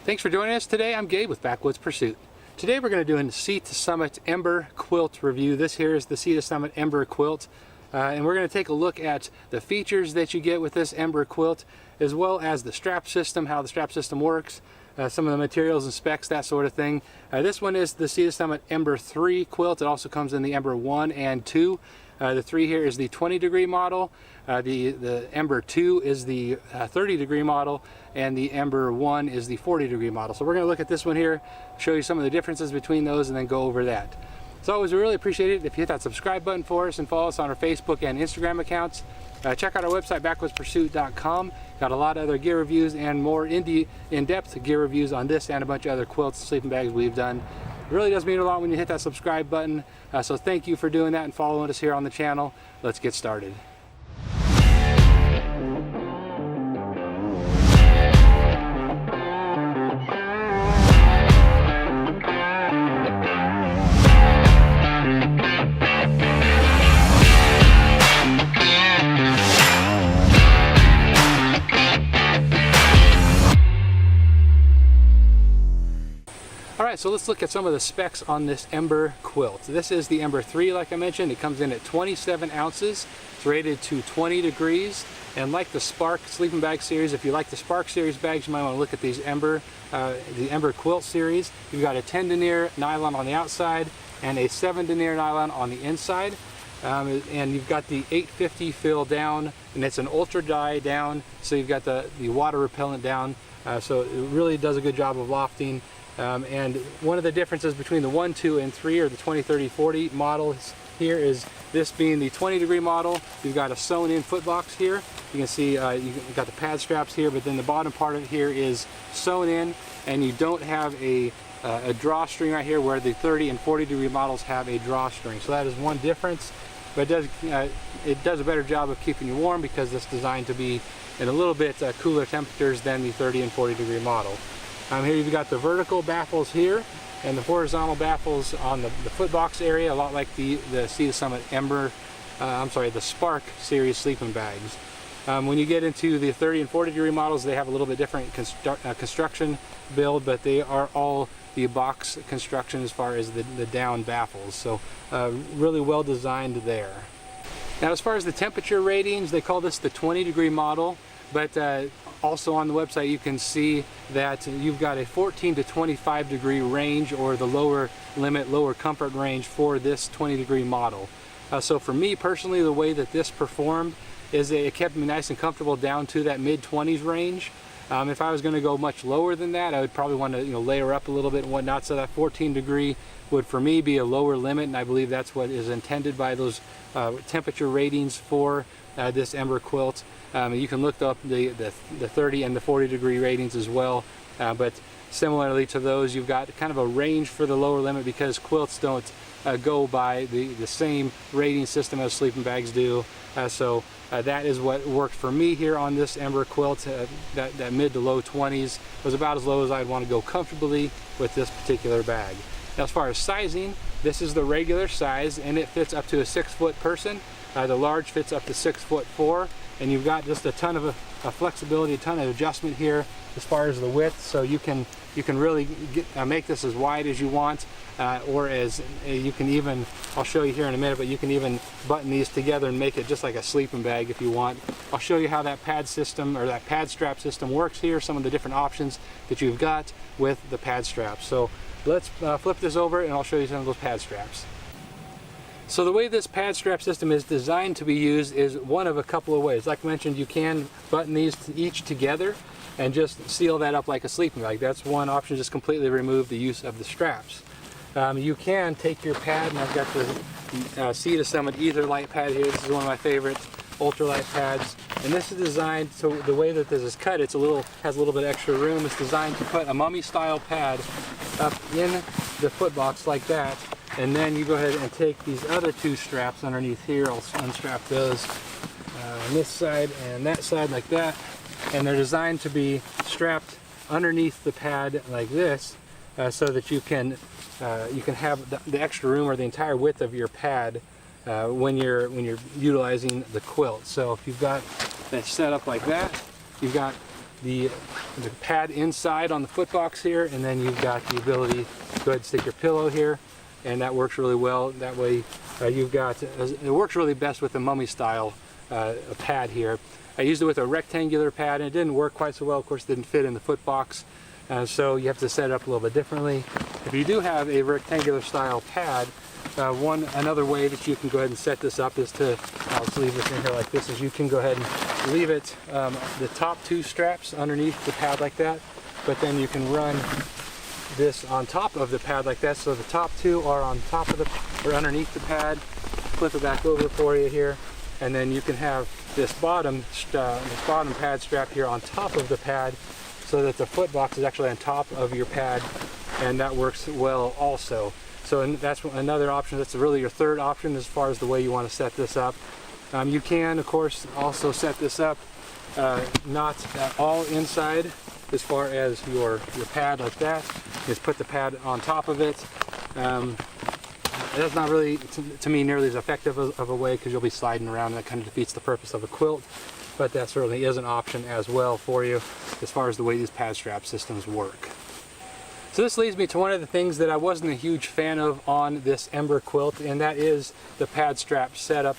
Thanks for joining us today. I'm Gabe with Backwoods Pursuit. Today we're going to do a Sea to Summit Ember Quilt review. This here is the Sea to Summit Ember Quilt. And we're going to take a look at the features that you get with this Ember Quilt, as well as the strap system, how the strap system works, some of the materials and specs, that sort of thing. This one is the Sea to Summit Ember 3 quilt. It also comes in the Ember 1 and 2. The 3 here is the 20-degree model. The Ember 2 is the 30-degree model, and the Ember 1 is the 40-degree model. So we're going to look at this one here, show you some of the differences between those, and then go over that. As always, we really appreciate it if you hit that subscribe button for us and follow us on our Facebook and Instagram accounts. Check out our website, backwoodspursuit.com. Got a lot of other gear reviews and more in-depth gear reviews on this and a bunch of other quilts and sleeping bags we've done. It really does mean a lot when you hit that subscribe button. So thank you for doing that and following us here on the channel. Let's get started. Alright, so let's look at some of the specs on this Ember Quilt. This is the Ember 3, like I mentioned. It comes in at 27 ounces. It's rated to 20 degrees. And like the Spark sleeping bag series, if you like the Spark series bags, you might want to look at these the Ember Quilt series. You've got a 10 denier nylon on the outside and a 7 denier nylon on the inside. And you've got the 850 fill down, and it's an ultra dye down, so you've got the water repellent down. So it really does a good job of lofting. And one of the differences between the 1, 2, and 3, or the 20, 30, 40 models here, is this being the 20-degree model. You've got a sewn-in foot box here. You can see you've got the pad straps here, but then the bottom part of it here is sewn in, and you don't have a drawstring right here where the 30 and 40-degree models have a drawstring. So that is one difference, but it does a better job of keeping you warm because it's designed to be in a little bit cooler temperatures than the 30 and 40-degree model. Here you've got the vertical baffles here and the horizontal baffles on the foot box area, a lot like the Sea to Summit Ember, the Spark series sleeping bags. When you get into the 30 and 40 degree models, they have a little bit different construction build, but they are all the box construction as far as the down baffles. So really well designed there. Now as far as the temperature ratings, they call this the 20-degree model, but also on the website you can see that you've got a 14 to 25 degree range, or the lower limit, lower comfort range for this 20-degree model. So for me personally, the way that this performed is that it kept me nice and comfortable down to that mid-20s range. If I was going to go much lower than that, I would probably want to layer up a little bit and whatnot, so that 14 degree would for me be a lower limit, and I believe that's what is intended by those temperature ratings for this Ember Quilt. You can look up the 30 and the 40 degree ratings as well, but similarly to those, you've got kind of a range for the lower limit because quilts don't go by the same rating system as sleeping bags do. So that is what worked for me here on this Ember Quilt. That mid to low 20s was about as low as I'd want to go comfortably with this particular bag. Now as far as sizing, this is the regular size, and it fits up to a 6-foot person. The large fits up to 6'4", and you've got just a ton of flexibility, a ton of adjustment here as far as the width, so you can really make this as wide as you want, or as you can even, I'll show you here in a minute, but you can even button these together and make it just like a sleeping bag if you want. I'll show you how that pad system, or that pad strap system, works here, some of the different options that you've got with the pad straps. So let's flip this over and I'll show you some of those pad straps. So the way this pad strap system is designed to be used is one of a couple of ways. Like I mentioned, you can button these each together and just seal that up like a sleeping bag. That's one option, just completely remove the use of the straps. You can take your pad, and I've got the Sea to Summit Etherlight pad here. This is one of my favorite ultralight pads, and this is designed so the way that this is cut, has a little bit extra room. It's designed to put a mummy style pad up in the foot box like that. And then you go ahead and take these other two straps underneath here. I'll unstrap those on this side and that side like that. And they're designed to be strapped underneath the pad like this, so that you can have the extra room, or the entire width of your pad when you're utilizing the quilt. So if you've got that set up like that, you've got the pad inside on the foot box here, and then you've got the ability to go ahead and stick your pillow here, and that works really well. That way you've got, it works really best with the mummy style pad here. I used it with a rectangular pad and it didn't work quite so well. Of course, it didn't fit in the foot box, so you have to set it up a little bit differently. If you do have a rectangular style pad, another way that you can go ahead and set this up is to, I'll just leave this in here like this, is you can go ahead and leave it, the top two straps underneath the pad like that, but then you can run this on top of the pad like that, so the top two are on top of the, or underneath the pad. Flip it back over for you here, and then you can have this bottom pad strap here on top of the pad, so that the foot box is actually on top of your pad, and that works well also. So that's another option. That's really your third option as far as the way you want to set this up. You can, of course, also set this up not at all inside as far as your pad like that. Just put the pad on top of it. That's not really, to me, nearly as effective of a way, because you'll be sliding around and that kind of defeats the purpose of a quilt. But that certainly is an option as well for you as far as the way these pad strap systems work. So this leads me to one of the things that I wasn't a huge fan of on this Ember quilt, and that is the pad strap setup.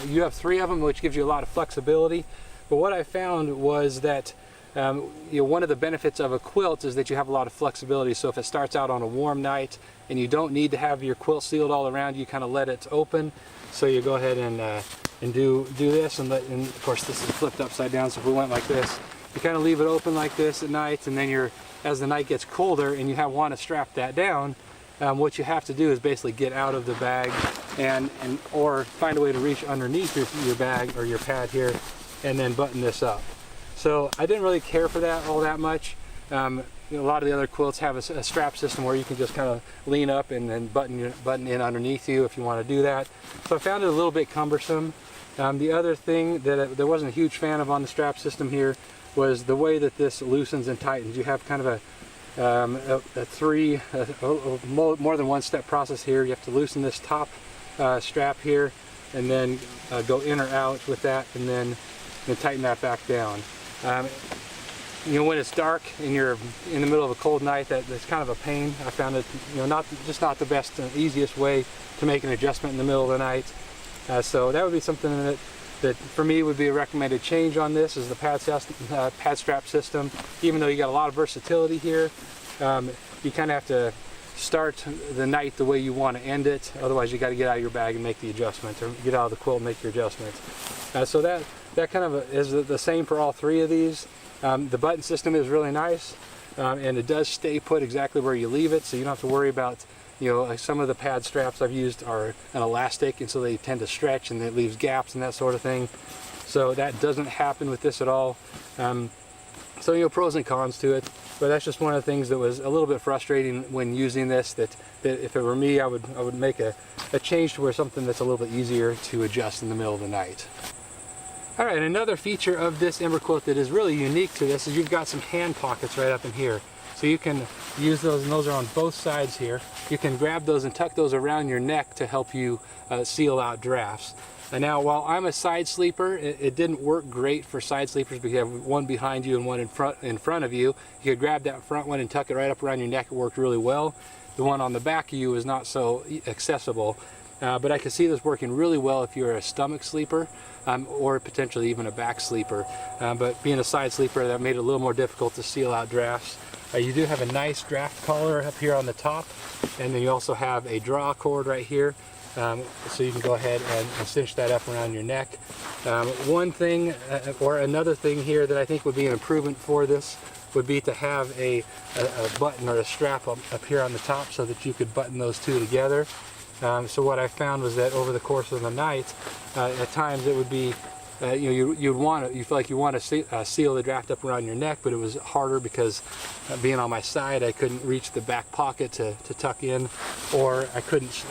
You have 3 of them, which gives you a lot of flexibility. But what I found was that one of the benefits of a quilt is that you have a lot of flexibility. So if it starts out on a warm night and you don't need to have your quilt sealed all around, you kind of let it open. So you go ahead and do this, and of course this is flipped upside down. So if we went like this, you kind of leave it open like this at night, and then as the night gets colder and you want to strap that down, what you have to do is basically get out of the bag or find a way to reach underneath your bag or your pad here, and then button this up. So I didn't really care for that all that much. A lot of the other quilts have a strap system where you can just kind of lean up and then button in underneath you if you want to do that. So I found it a little bit cumbersome. The other thing that I wasn't a huge fan of on the strap system here was the way that this loosens and tightens. You have kind of more than one step process here. You have to loosen this top strap here, and then go in or out with that, and then tighten that back down. When it's dark and you're in the middle of a cold night, that's kind of a pain. I found it, not the best and easiest way to make an adjustment in the middle of the night. So that would be something that for me would be a recommended change on this, is the pad strap system. Even though you got a lot of versatility here, you kind of have to start the night the way you want to end it. Otherwise you got to get out of your bag and make the adjustment, or get out of the quilt and make your adjustment. So that kind of is the same for all 3 of these. The button system is really nice, and it does stay put exactly where you leave it, so you don't have to worry about, like some of the pad straps I've used are an elastic, and so they tend to stretch and it leaves gaps and that sort of thing. So that doesn't happen with this at all. So pros and cons to it, but that's just one of the things that was a little bit frustrating when using this, that if it were me, I would make a change to where something that's a little bit easier to adjust in the middle of the night. Alright, another feature of this Ember quilt that is really unique to this is you've got some hand pockets right up in here. So you can use those, and those are on both sides here. You can grab those and tuck those around your neck to help you seal out drafts. And now, while I'm a side sleeper, it didn't work great for side sleepers because you have one behind you and one in front of you. You could grab that front one and tuck it right up around your neck. It worked really well. The one on the back of you is not so accessible. But I can see this working really well if you're a stomach sleeper, or potentially even a back sleeper. But being a side sleeper, that made it a little more difficult to seal out drafts. You do have a nice draft collar up here on the top, and then you also have a draw cord right here, so you can go ahead and cinch that up around your neck. One thing, or another thing here that I think would be an improvement for this, would be to have a button or a strap up here on the top so that you could button those two together. So what I found was that over the course of the night, at times it would be, you feel like you want to seal the draft up around your neck, but it was harder because being on my side, I couldn't reach the back pocket to tuck in, or I couldn't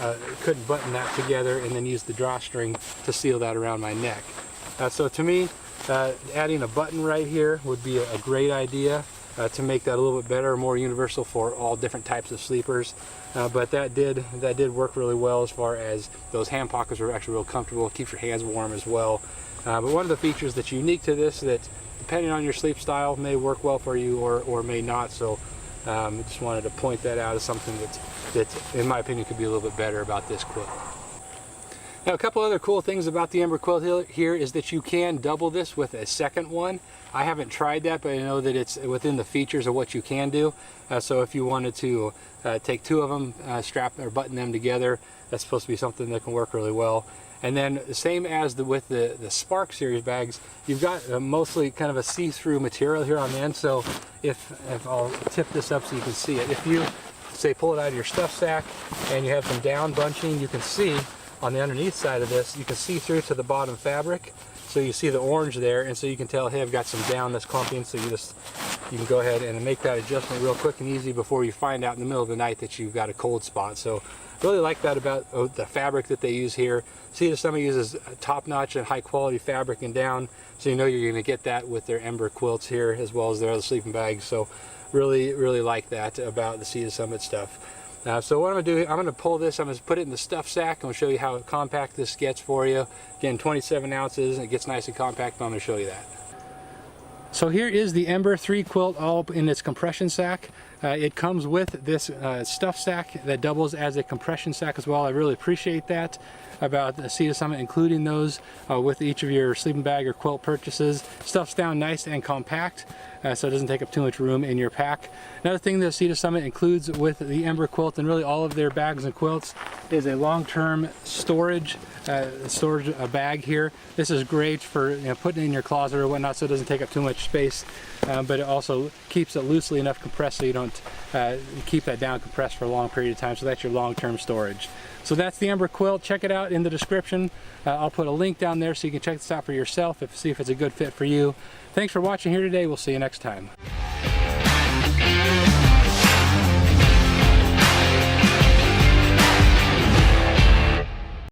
button that together and then use the drawstring to seal that around my neck. So to me, adding a button right here would be a great idea to make that a little bit better, more universal for all different types of sleepers. But that did work really well as far as those hand pockets are actually real comfortable. It keeps your hands warm as well. But one of the features that's unique to this, that the depending on your sleep style, may work well for you or may not. So I just wanted to point that out as something that in my opinion could be a little bit better about this quilt. Now, a couple other cool things about the Ember quilt here is that you can double this with a second one. I haven't tried that, but I know that it's within the features of what you can do. So if you wanted to take two of them, strap or button them together, that's supposed to be something that can work really well. And then the same as with the Spark series bags, you've got mostly kind of a see-through material here on the end. So if I'll tip this up so you can see it, if you say pull it out of your stuff sack and you have some down bunching, you can see on the underneath side of this, you can see through to the bottom fabric. So you see the orange there, and so you can tell, hey, I've got some down that's clumping, so you can go ahead and make that adjustment real quick and easy before you find out in the middle of the night that you've got a cold spot. So really like that about the fabric that they use here. Cedar Summit uses top-notch and high-quality fabric and down, so you know you're going to get that with their Ember quilts here as well as their other sleeping bags. So really like that about the Cedar Summit stuff. So what I'm going to do, I'm going to pull this, I'm going to put it in the stuff sack. I'm going to show you how compact this gets for you. Again, 27 ounces, and it gets nice and compact, but I'm going to show you that. So here is the Ember 3 quilt all in its compression sack. It comes with this stuff sack that doubles as a compression sack as well. I really appreciate that about the Cedar Summit including those with each of your sleeping bag or quilt purchases. Stuff's down nice and compact, so it doesn't take up too much room in your pack. Another thing that Cedar Summit includes with the Ember quilt and really all of their bags and quilts is a long-term storage bag here. This is great for putting it in your closet or whatnot, so it doesn't take up too much space, but it also keeps it loosely enough compressed so you don't keep that down compressed for a long period of time. So that's your long-term storage. So that's the Ember quilt. Check it out in the description. I'll put a link down there so you can check this out for yourself, see if it's a good fit for you. Thanks for watching here today. We'll see you next time.